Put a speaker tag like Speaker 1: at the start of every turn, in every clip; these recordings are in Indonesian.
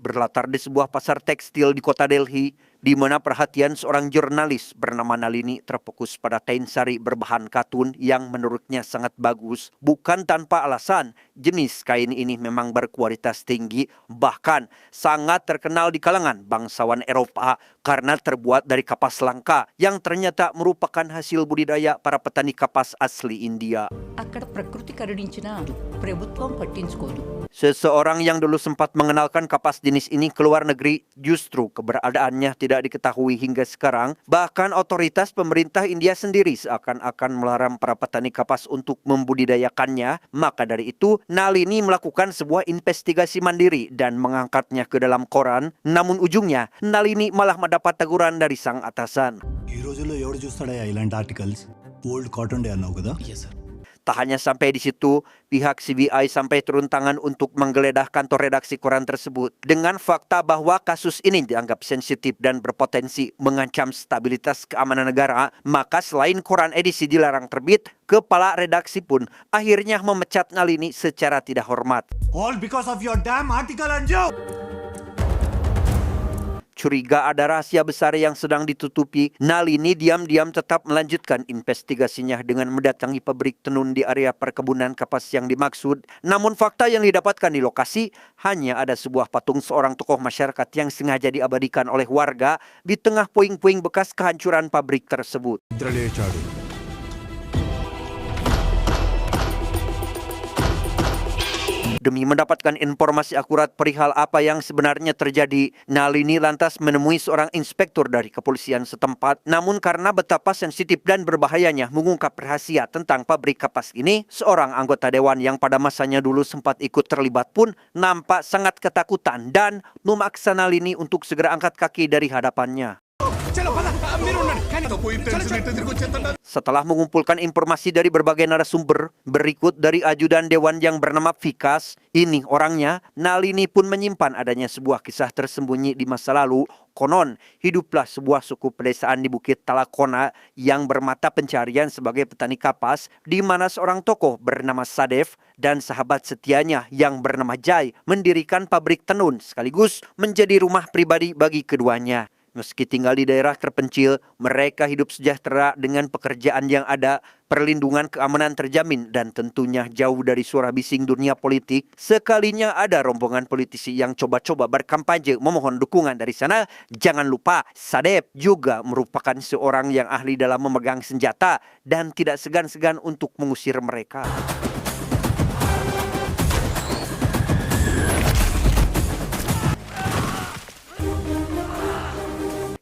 Speaker 1: berlatar di sebuah pasar tekstil di kota Delhi, di mana perhatian seorang jurnalis bernama Nalini terfokus pada kain sari berbahan katun yang menurutnya sangat bagus. Bukan tanpa alasan, jenis kain ini memang berkualitas tinggi, bahkan sangat terkenal di kalangan bangsawan Eropa karena terbuat dari kapas langka yang ternyata merupakan hasil budidaya para petani kapas asli India.
Speaker 2: అక్కడ ప్రకృతి కరుణించిన ప్రభుత్వం పట్టించుకోదు.
Speaker 1: Seseorang yang dulu sempat mengenalkan kapas jenis ini ke luar negeri, justru keberadaannya tidak diketahui hingga sekarang. Bahkan otoritas pemerintah India sendiri seakan-akan melarang para petani kapas untuk membudidayakannya. Maka dari itu, Nalini melakukan sebuah investigasi mandiri dan mengangkatnya ke dalam koran. Namun ujungnya, Nalini malah mendapat teguran dari sang atasan.
Speaker 3: ఈ రోజుల్లో ఎవడు చూస్తాడా ఇలాంటి articles old cotton day అన్నావు కదా
Speaker 1: Tak hanya sampai di situ, pihak CBI sampai turun tangan untuk menggeledah kantor redaksi koran tersebut dengan fakta bahwa kasus ini dianggap sensitif dan berpotensi mengancam stabilitas keamanan negara. Maka selain koran edisi dilarang terbit, kepala redaksi pun akhirnya memecat Nalini secara tidak hormat.
Speaker 3: all because of your damn article Anju.
Speaker 1: Curiga ada rahasia besar yang sedang ditutupi, Nalini diam-diam tetap melanjutkan investigasinya dengan mendatangi pabrik tenun di area perkebunan kapas yang dimaksud. Namun fakta yang didapatkan di lokasi hanya ada sebuah patung seorang tokoh masyarakat yang sengaja diabadikan oleh warga di tengah puing-puing bekas kehancuran pabrik tersebut. Demi mendapatkan informasi akurat perihal apa yang sebenarnya terjadi, Nalini lantas menemui seorang inspektur dari kepolisian setempat. Namun karena betapa sensitif dan berbahayanya mengungkap rahasia tentang pabrik kapas ini, seorang anggota dewan yang pada masanya dulu sempat ikut terlibat pun nampak sangat ketakutan dan memaksa Nalini untuk segera angkat kaki dari hadapannya. Setelah mengumpulkan informasi dari berbagai narasumber, berikut dari ajudan dewan yang bernama Vikas, ini orangnya, Nalini pun menyimpan adanya sebuah kisah tersembunyi di masa lalu. Konon, hiduplah sebuah suku pedesaan di Bukit Talakona yang bermata pencarian sebagai petani kapas, di mana seorang tokoh bernama Sadev dan sahabat setianya yang bernama Jai mendirikan pabrik tenun sekaligus menjadi rumah pribadi bagi keduanya. Meski tinggal di daerah terpencil, mereka hidup sejahtera dengan pekerjaan yang ada, perlindungan keamanan terjamin, dan tentunya jauh dari suara bising dunia politik. Sekalinya ada rombongan politisi yang coba-coba berkampanye memohon dukungan dari sana, jangan lupa Sadev juga merupakan seorang yang ahli dalam memegang senjata dan tidak segan-segan untuk mengusir mereka.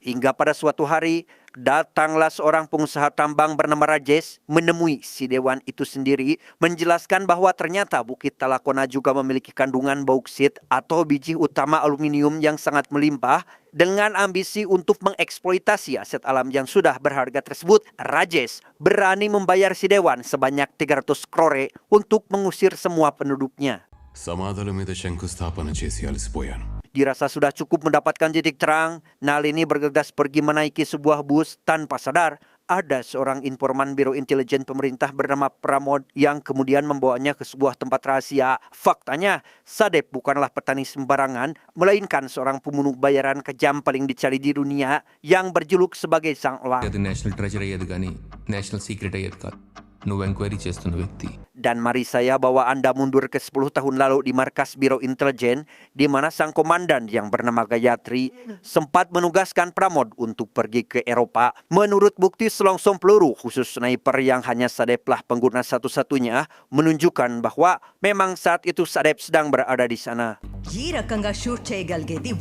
Speaker 1: Hingga pada suatu hari, datanglah seorang pengusaha tambang bernama Rajesh menemui si dewan itu sendiri, menjelaskan bahwa ternyata Bukit Talakona juga memiliki kandungan bauksit atau biji utama aluminium yang sangat melimpah. Dengan ambisi untuk mengeksploitasi aset alam yang sudah berharga tersebut, Rajesh berani membayar si dewan sebanyak 300 crore untuk mengusir semua penduduknya.
Speaker 4: సమాధుల మీద శంకుస్థాపన చేసి అలసిపోయాను.
Speaker 1: Dirasa sudah cukup mendapatkan titik terang, Nalini bergegas pergi menaiki sebuah bus. Tanpa sadar, ada seorang informan Biro Intelijen Pemerintah bernama Pramod yang kemudian membawanya ke sebuah tempat rahasia. Faktanya, Sadev bukanlah petani sembarangan, melainkan seorang pembunuh bayaran kejam paling dicari di dunia yang berjuluk sebagai Sang Elang.
Speaker 5: అది national treasure అయ్యేది కానీ national secret అయ్యేది కాదు. నువ్వు ఎంక్వైరీ చేస్తున్న వ్యక్తి.
Speaker 1: Dan mari saya bawa Anda mundur ke 10 tahun lalu di markas Biro Intelijen, di mana sang komandan yang bernama Gayatri sempat menugaskan Pramod untuk pergi ke Eropa. Menurut bukti selongsong peluru khusus sniper yang hanya Sadevlah pengguna satu-satunya, menunjukkan bahwa memang saat itu Sadev sedang berada di sana.
Speaker 2: ఈ రకంగా షూట్ చేయగలిగేది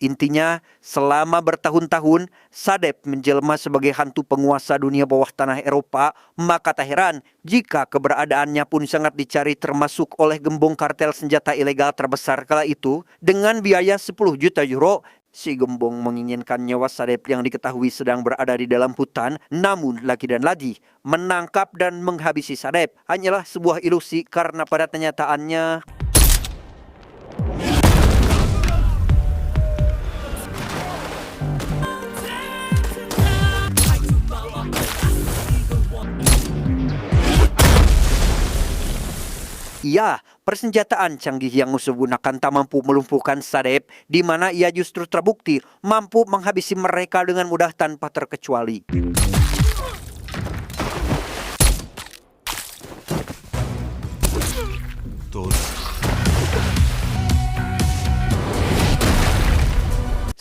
Speaker 1: Intinya, selama bertahun-tahun, Sadev menjelma sebagai hantu penguasa dunia bawah tanah Eropa, maka tak heran jika keberadaannya pun sangat dicari termasuk oleh gembong kartel senjata ilegal terbesar kala itu. Dengan biaya 10 juta euro, si gembong menginginkan nyawa Sadev yang diketahui sedang berada di dalam hutan. Namun lagi dan lagi, menangkap dan menghabisi Sadev hanyalah sebuah ilusi karena pada kenyataannya ia persenjataan canggih yang musuh gunakan tak mampu melumpuhkan Sadep, di mana ia justru terbukti mampu menghabisi mereka dengan mudah tanpa terkecuali.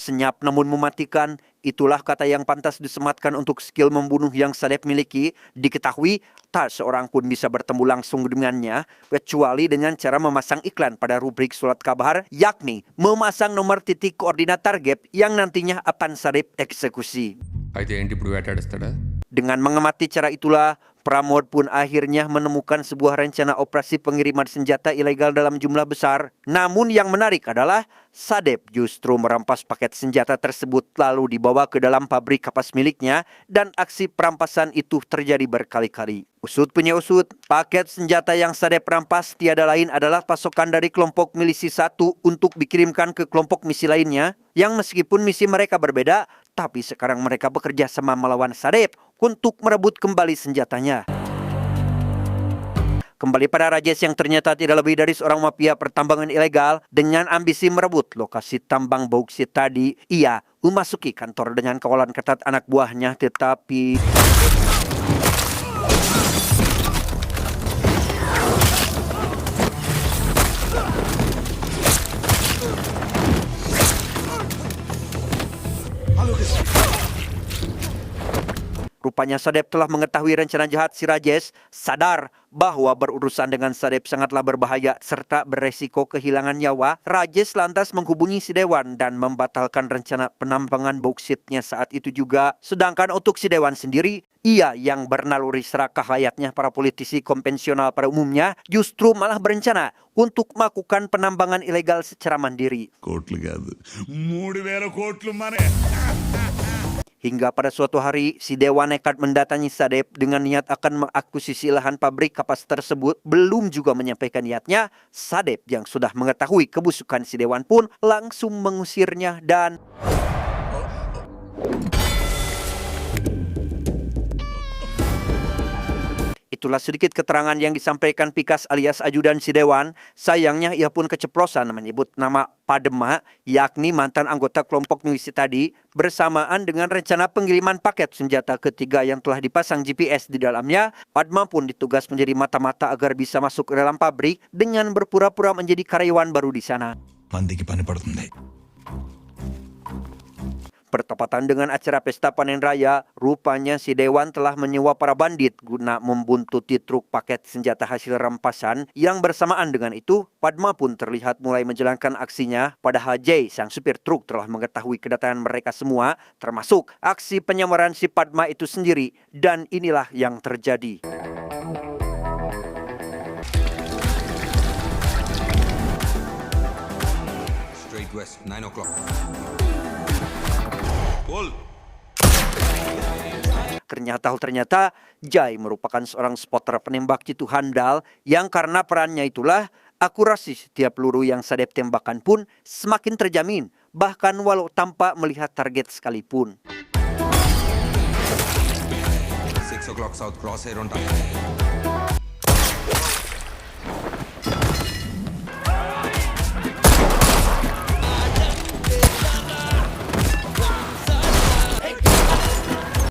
Speaker 1: Senyap namun mematikan, itulah kata yang pantas disematkan untuk skill membunuh yang Sadep miliki. Diketahui tak seorang pun bisa bertemu langsung dengannya, kecuali dengan cara memasang iklan pada rubrik surat kabar, yakni memasang nomor titik koordinat target yang nantinya akan Sadep eksekusi.
Speaker 5: అయితే ఏంటి ఇప్పుడు వేటాడేస్తాడా?
Speaker 1: Dengan mengamati cara itulah, Pramod pun akhirnya menemukan sebuah rencana operasi pengiriman senjata ilegal dalam jumlah besar. Namun yang menarik adalah Sadep justru merampas paket senjata tersebut lalu dibawa ke dalam pabrik kapas miliknya dan aksi perampasan itu terjadi berkali-kali. Usut punya usut, paket senjata yang Sadep rampas tiada lain adalah pasokan dari kelompok milisi 1 untuk dikirimkan ke kelompok misi lainnya yang meskipun misi mereka berbeda, tapi sekarang mereka bekerja sama melawan Sadep untuk merebut kembali senjatanya. Kembali pada Rajesh yang ternyata tidak lebih dari seorang mafia pertambangan ilegal dengan ambisi merebut lokasi tambang bauksit tadi. Ia memasuki kantor dengan kawalan ketat anak buahnya, tetapi rupanya Sadep telah mengetahui rencana jahat si Rajesh, sadar bahwa berurusan dengan Sadep sangatlah berbahaya serta beresiko kehilangan nyawa. Rajesh lantas menghubungi si Dewan dan membatalkan rencana penambangan bauksitnya saat itu juga. Sedangkan untuk si Dewan sendiri, ia yang bernaluri serakah layaknya para politisi konvensional pada umumnya, justru malah berencana untuk melakukan penambangan ilegal secara mandiri.
Speaker 3: కోట్లు కాదు 3000 కోట్లు మనే
Speaker 1: Hingga pada suatu hari, si Dewan nekat mendatangi Sadep dengan niat akan mengakuisisi lahan pabrik kapas tersebut. Belum juga menyampaikan niatnya, Sadep yang sudah mengetahui kebusukan si Dewan pun langsung mengusirnya dan itulah sedikit keterangan yang disampaikan Pikas alias ajudan si Dewan. Sayangnya ia pun keceplosan menyebut nama Padma, yakni mantan anggota kelompok milisi tadi, bersamaan dengan rencana pengiriman paket senjata ketiga yang telah dipasang GPS di dalamnya. Padma pun ditugas menjadi mata-mata agar bisa masuk ke dalam pabrik dengan berpura-pura menjadi karyawan baru di sana.
Speaker 3: మందికి పని పడుతుంది
Speaker 1: Bertepatan dengan acara pesta panen raya, rupanya si Dewan telah menyewa para bandit guna membuntuti truk paket senjata hasil rampasan. Yang bersamaan dengan itu, Padma pun terlihat mulai menjalankan aksinya. Padahal Jay, sang supir truk, telah mengetahui kedatangan mereka semua, termasuk aksi penyamaran si Padma itu sendiri. Dan inilah yang terjadi.
Speaker 6: Straight west, 9 o'clock. Pull.
Speaker 1: Ternyata Jai merupakan seorang spotter penembak jitu handal yang karena perannya itulah akurasi setiap peluru yang Sadep tembakan pun semakin terjamin, bahkan walau tanpa melihat target sekalipun.
Speaker 6: 6 o'clock south, crosshair on time.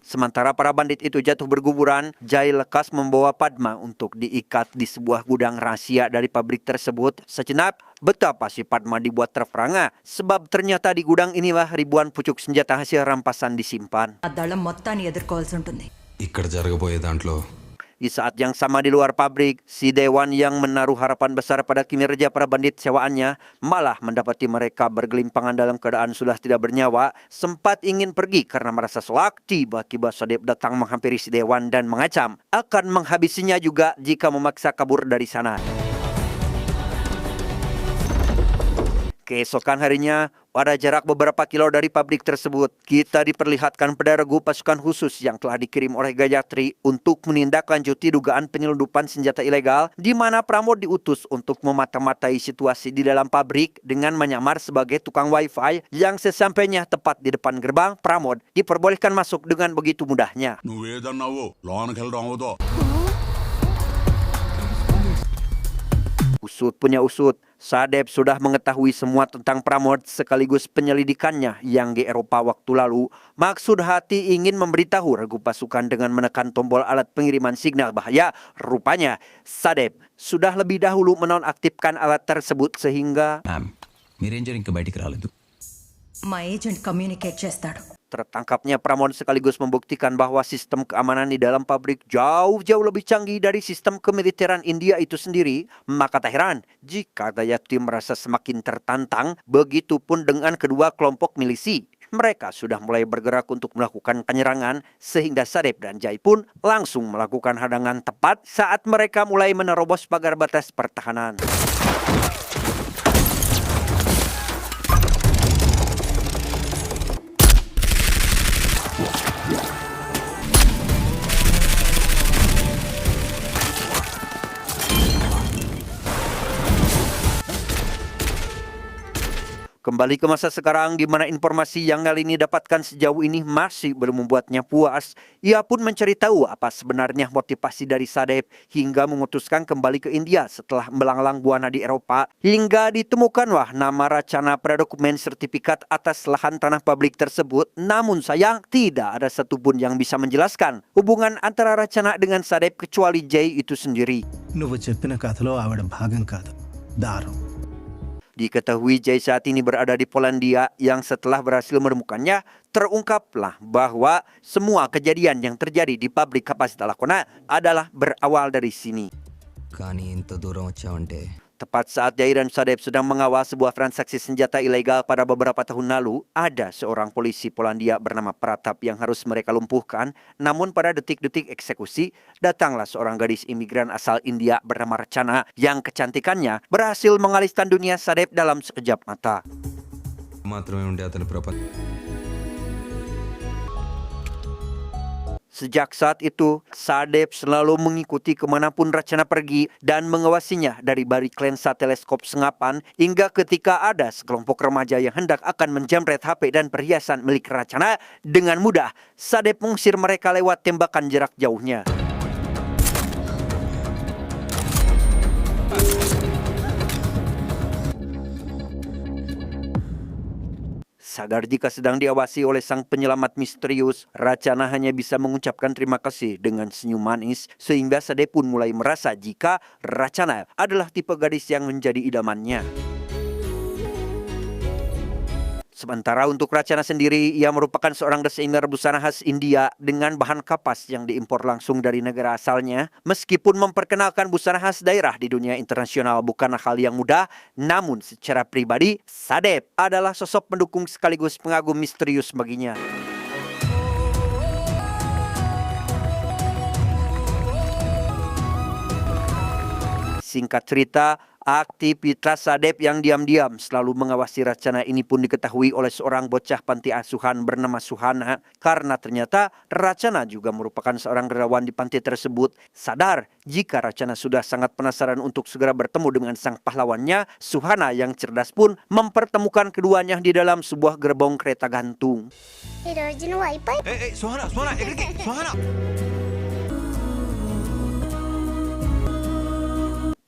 Speaker 1: Sementara para bandit itu jatuh berguguran, Jai lekas membawa Padma untuk diikat di sebuah gudang rahasia dari pabrik tersebut. Sejenak, betapa si Padma dibuat terperangah, sebab ternyata di gudang inilah ribuan pucuk senjata hasil rampasan disimpan.
Speaker 2: ఆ దళం మొత్తాన్ని ఎదుర్కోవాల్సి ఉంటుంది.
Speaker 6: ఇక్కడ జరగబోయే దాంట్లో
Speaker 1: Di saat yang sama di luar pabrik, si Dewan yang menaruh harapan besar pada kinerja para bandit sewaannya malah mendapati mereka bergelimpangan dalam keadaan sudah tidak bernyawa. Sempat ingin pergi karena merasa selak, tiba-tiba Sadep datang menghampiri si Dewan dan mengacam akan menghabisinya juga jika memaksa kabur dari sana. Keesokan harinya, pada jarak beberapa kilo dari pabrik tersebut, kita diperlihatkan pada regu pasukan khusus yang telah dikirim oleh Gayatri untuk menindaklanjuti dugaan penyelundupan senjata ilegal, di mana Pramod diutus untuk memata-matai situasi di dalam pabrik dengan menyamar sebagai tukang wifi yang sesampainya tepat di depan gerbang, Pramod diperbolehkan masuk dengan begitu mudahnya.
Speaker 3: నువ్వేదన్నావు లోనకి వెళ్ళడం అవదో
Speaker 1: Usut punya usut, Sadep sudah mengetahui semua tentang Pramod sekaligus penyelidikannya yang di Eropa waktu lalu. Maksud hati ingin memberitahu regu pasukan dengan menekan tombol alat pengiriman signal bahaya. Rupanya Sadep sudah lebih dahulu menonaktifkan alat tersebut sehingga
Speaker 7: మీరేం ఇంకా బయటికి రాలేదు
Speaker 2: మా agent communicate చేస్తాడు.
Speaker 1: tertangkapnya Pramod sekaligus membuktikan bahwa sistem keamanan di dalam pabrik jauh-jauh lebih canggih dari sistem kemiliteran India itu sendiri. Maka tak heran jika Gayatri merasa semakin tertantang, begitupun dengan kedua kelompok milisi. Mereka sudah mulai bergerak untuk melakukan penyerangan sehingga Sadep dan Jai pun langsung melakukan hadangan tepat saat mereka mulai menerobos pagar batas pertahanan. Kembali ke masa sekarang di mana informasi yang kali ini dapatkan sejauh ini masih belum membuatnya puas. Ia pun mencari tahu apa sebenarnya motivasi dari Sadep hingga memutuskan kembali ke India setelah melanglang buana di Eropa. Hingga ditemukanlah nama Racana pada dokumen sertifikat atas lahan tanah pabrik tersebut. Namun sayang tidak ada satupun yang bisa menjelaskan hubungan antara Racana dengan Sadep kecuali Jay itu sendiri.
Speaker 3: నువ్వు చెప్పిన కథలో ఆవిడ భాగం కాదు దారం.
Speaker 1: Diketahui Jay saat ini berada di Polandia yang setelah berhasil menemukannya, terungkaplah bahwa semua kejadian yang terjadi di pabrik kapas Dalakona adalah berawal dari sini.
Speaker 7: కానీ ఇంత దూరం వచ్చావంటే
Speaker 1: Tepat saat Jay dan Sadep sedang mengawal sebuah transaksi senjata ilegal pada beberapa tahun lalu, ada seorang polisi Polandia bernama Pratap yang harus mereka lumpuhkan. Namun pada detik-detik eksekusi, datanglah seorang gadis imigran asal India bernama Racana yang kecantikannya berhasil mengalihkan dunia Sadep dalam sekejap mata.
Speaker 6: మాత్రమే ఉండే అతని ప్రపంచం
Speaker 1: Sejak saat itu, Sadep selalu mengikuti kemanapun Racana pergi dan mengawasinya dari balik lensa teleskop sengapan hingga ketika ada sekelompok remaja yang hendak akan menjamret HP dan perhiasan milik Racana, dengan mudah Sadep mengusir mereka lewat tembakan jarak jauhnya. Sadar jika sedang diawasi oleh sang penyelamat misterius, Racana hanya bisa mengucapkan terima kasih dengan senyum manis sehingga Sadep pun mulai merasa jika Racana adalah tipe gadis yang menjadi idamannya. Sementara untuk Racana sendiri, ia merupakan seorang desainer busana khas India dengan bahan kapas yang diimpor langsung dari negara asalnya. Meskipun memperkenalkan busana khas daerah di dunia internasional bukanlah hal yang mudah, namun secara pribadi, Sadep adalah sosok pendukung sekaligus pengagum misterius baginya. Singkat cerita, aktivitas Sadep yang diam-diam selalu mengawasi Racana ini pun diketahui oleh seorang bocah panti asuhan bernama Suhana. Karena ternyata Racana juga merupakan seorang relawan di panti tersebut. Sadar jika Racana sudah sangat penasaran untuk segera bertemu dengan sang pahlawannya, Suhana yang cerdas pun mempertemukan keduanya di dalam sebuah gerbong kereta gantung.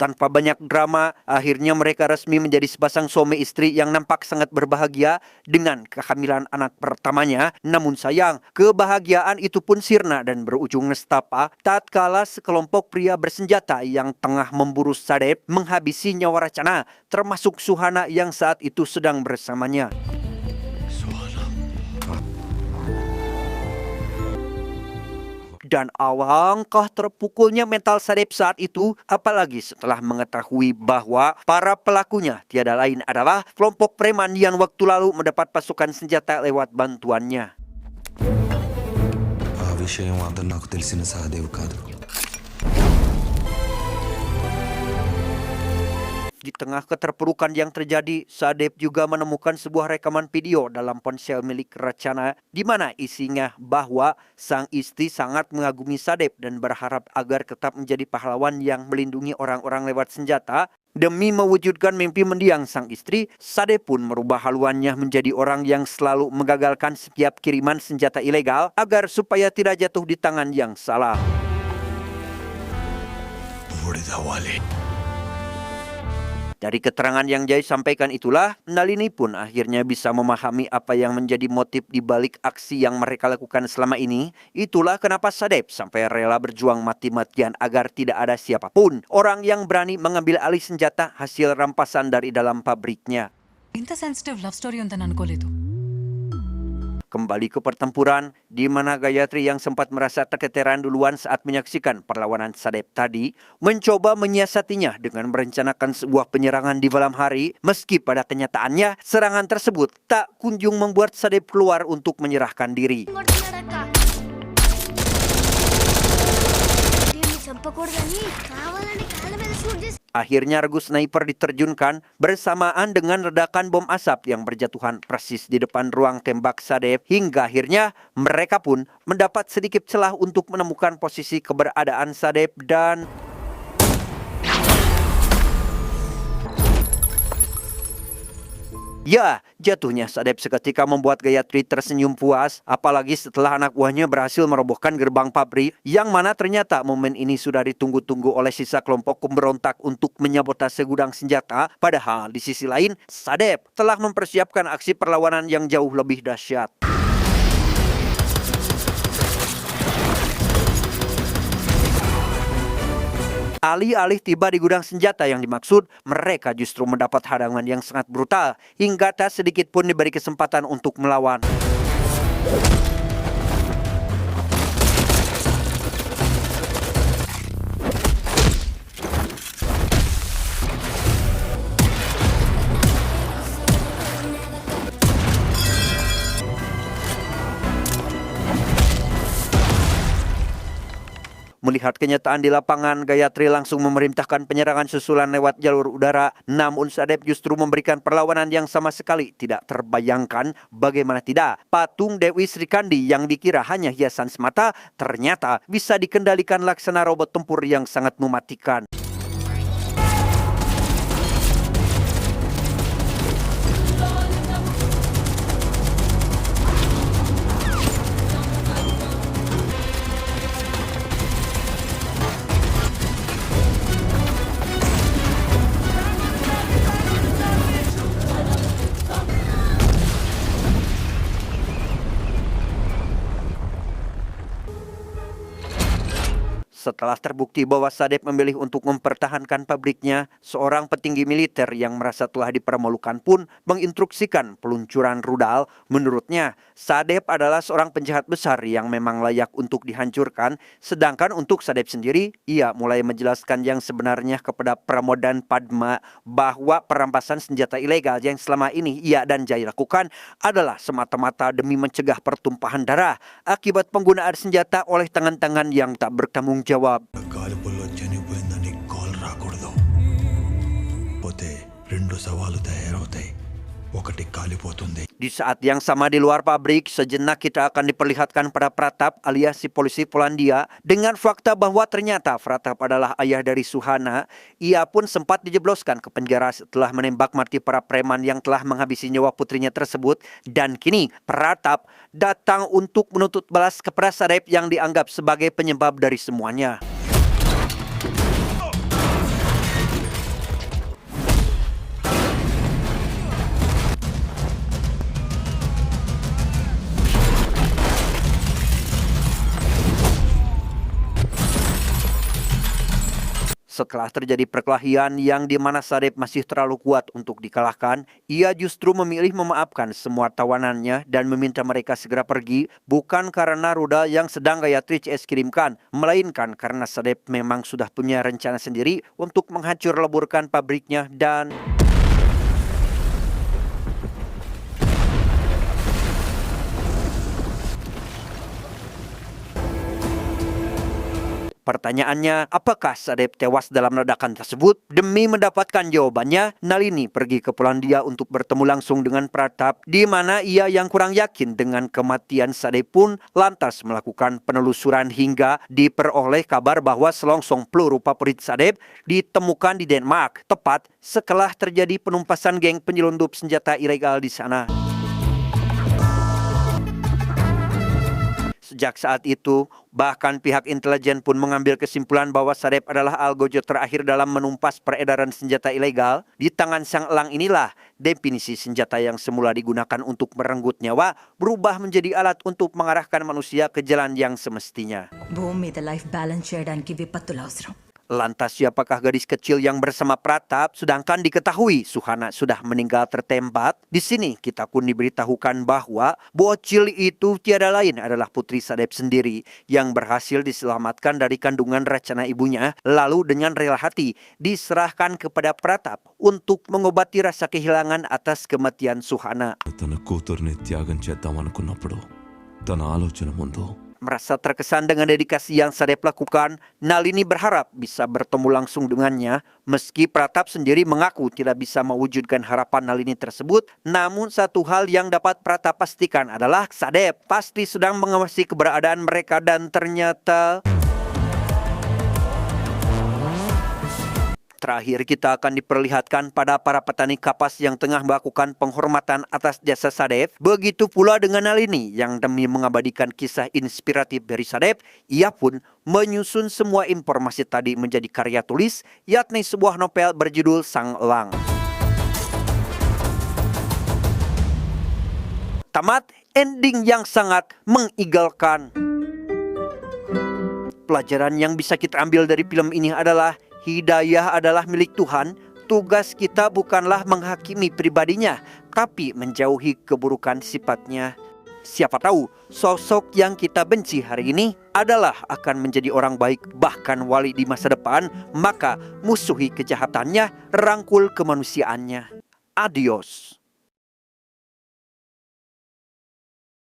Speaker 1: Tanpa banyak drama, akhirnya mereka resmi menjadi sepasang suami istri yang nampak sangat berbahagia dengan kehamilan anak pertamanya. Namun sayang, kebahagiaan itu pun sirna dan berujung nestapa tatkala sekelompok pria bersenjata yang tengah memburu Sadep menghabisi nyawa Racana, termasuk Suhana yang saat itu sedang bersamanya. Dan alangkah terpukulnya mental Sadep saat itu, apalagi setelah mengetahui bahwa para pelakunya tiada lain adalah kelompok preman yang waktu lalu mendapat pasukan senjata lewat bantuannya.
Speaker 6: ఆ విషయం అతను నాకు తెలిసిన సహదేవ్ కాదు
Speaker 1: Di tengah keterpurukan yang terjadi, Sadep juga menemukan sebuah rekaman video dalam ponsel milik Racana di mana isinya bahwa sang istri sangat mengagumi Sadep dan berharap agar tetap menjadi pahlawan yang melindungi orang-orang lewat senjata. Demi mewujudkan mimpi mendiang sang istri, Sadep pun merubah haluannya menjadi orang yang selalu menggagalkan setiap kiriman senjata ilegal agar supaya tidak jatuh di tangan yang salah. Dari keterangan yang Jai sampaikan itulah, Nalini pun akhirnya bisa memahami apa yang menjadi motif di balik aksi yang mereka lakukan selama ini. Itulah kenapa Sadep sampai rela berjuang mati-matian agar tidak ada siapapun orang yang berani mengambil alih senjata hasil rampasan dari dalam pabriknya.
Speaker 8: ఇంత sensitive love story ఉందని అనుకోలేదు.
Speaker 1: Kembali ke pertempuran, di mana Gayatri yang sempat merasa terketeran duluan saat menyaksikan perlawanan Sadep tadi, mencoba menyiasatinya dengan merencanakan sebuah penyerangan di malam hari, meski pada kenyataannya serangan tersebut tak kunjung membuat Sadep keluar untuk menyerahkan diri. Akhirnya regu sniper diterjunkan bersamaan dengan ledakan bom asap yang berjatuhan persis di depan ruang tembak Sadep, hingga akhirnya mereka pun mendapat sedikit celah untuk menemukan posisi keberadaan Sadep dan ya, jatuhnya Sadep seketika membuat Gayatri tersenyum puas, apalagi setelah anak buahnya berhasil merobohkan gerbang pabrik, yang mana ternyata momen ini sudah ditunggu-tunggu oleh sisa kelompok pemberontak untuk menyabotase gudang senjata. Padahal di sisi lain, Sadep telah mempersiapkan aksi perlawanan yang jauh lebih dahsyat. Alih-alih tiba di gudang senjata yang dimaksud, mereka justru mendapat hadangan yang sangat brutal, hingga tak sedikit pun diberi kesempatan untuk melawan. Melihat kenyataan di lapangan, Gayatri langsung memerintahkan penyerangan susulan lewat jalur udara. Namun Sadep justru memberikan perlawanan yang sama sekali tidak terbayangkan. Bagaimana tidak, patung Dewi Srikandi yang dikira hanya hiasan semata, ternyata bisa dikendalikan laksana robot tempur yang sangat mematikan. Setelah terbukti bahwa Sadep memilih untuk mempertahankan pabriknya, seorang petinggi militer yang merasa telah dipermalukan pun menginstruksikan peluncuran rudal. Menurutnya, Sadep adalah seorang penjahat besar yang memang layak untuk dihancurkan. Sedangkan untuk Sadep sendiri, ia mulai menjelaskan yang sebenarnya kepada Pramod dan Padma bahwa perampasan senjata ilegal yang selama ini ia dan Jai lakukan adalah semata-mata demi mencegah pertumpahan darah akibat penggunaan senjata oleh tangan-tangan yang tak bertanggung jawab.
Speaker 3: కాలిపుల్లో చనిపోయిందని కాల్ రాకూడదు పోతే రెండు సవాలు తయారవుతాయి ఒకటి కాలిపోతుంది.
Speaker 1: Di saat yang sama di luar pabrik, sejenak kita akan diperlihatkan pada Pratap alias si polisi Polandia dengan fakta bahwa ternyata Pratap adalah ayah dari Suhana. Ia pun sempat dijebloskan ke penjara setelah menembak mati para preman yang telah menghabisi nyawa putrinya tersebut. Dan kini Pratap datang untuk menuntut balas kepada Sadep yang dianggap sebagai penyebab dari semuanya. Setelah terjadi perkelahian yang dimana Sadep masih terlalu kuat untuk dikalahkan, ia justru memilih memaafkan semua tawanannya dan meminta mereka segera pergi, bukan karena rudal yang sedang Gayatri CS kirimkan, melainkan karena Sadep memang sudah punya rencana sendiri untuk menghancur leburkan pabriknya dan pertanyaannya, apakah Sadep tewas dalam ledakan tersebut? Demi mendapatkan jawabannya, Nalini pergi ke Polandia untuk bertemu langsung dengan Pratap, di mana ia yang kurang yakin dengan kematian Sadep pun lantas melakukan penelusuran hingga diperoleh kabar bahwa selongsong peluru favorit Sadep ditemukan di Denmark, tepat setelah terjadi penumpasan geng penyelundup senjata ilegal di sana. Sejak saat itu, bahkan pihak intelijen pun mengambil kesimpulan bahwa Sadep adalah algojo terakhir dalam menumpas peredaran senjata ilegal. Di tangan sang elang inilah definisi senjata yang semula digunakan untuk merenggut nyawa berubah menjadi alat untuk mengarahkan manusia ke jalan yang semestinya.
Speaker 9: భూమి మీద life balance చేయడానికి విపత్తులు అవసరం.
Speaker 1: Lantas siapakah gadis kecil yang bersama Pratap sedangkan diketahui Suhana sudah meninggal tertembak? Di sini kita pun diberitahukan bahwa bocil itu tiada lain adalah putri Sadep sendiri yang berhasil diselamatkan dari kandungan racana ibunya, lalu dengan rela hati diserahkan kepada Pratap untuk mengobati rasa kehilangan atas kematian Suhana.
Speaker 4: తన కూతుర్ని త్యాగం చేద్దామనుకున్నప్పుడు తన ఆలోచన ముందు
Speaker 1: Merasa terkesan dengan dedikasi yang Sadep lakukan, Nalini berharap bisa bertemu langsung dengannya. Meski Pratap sendiri mengaku tidak bisa mewujudkan harapan Nalini tersebut, namun satu hal yang dapat Pratap pastikan adalah Sadep pasti sedang mengawasi keberadaan mereka dan ternyata... Terakhir kita akan diperlihatkan pada para petani kapas yang tengah melakukan penghormatan atas jasa Sadep. Begitu pula dengan Nalini yang demi mengabadikan kisah inspiratif dari Sadep, ia pun menyusun semua informasi tadi menjadi karya tulis, yakni sebuah novel berjudul Sang Elang. Tamat ending yang sangat mengigalkan. Pelajaran yang bisa kita ambil dari film ini adalah hidayah adalah milik Tuhan. Tugas kita bukanlah menghakimi pribadinya, tapi menjauhi keburukan sifatnya. Siapa tahu sosok yang kita benci hari ini adalah akan menjadi orang baik, bahkan wali di masa depan. Maka musuhi kejahatannya, rangkul kemanusiaannya. Adios.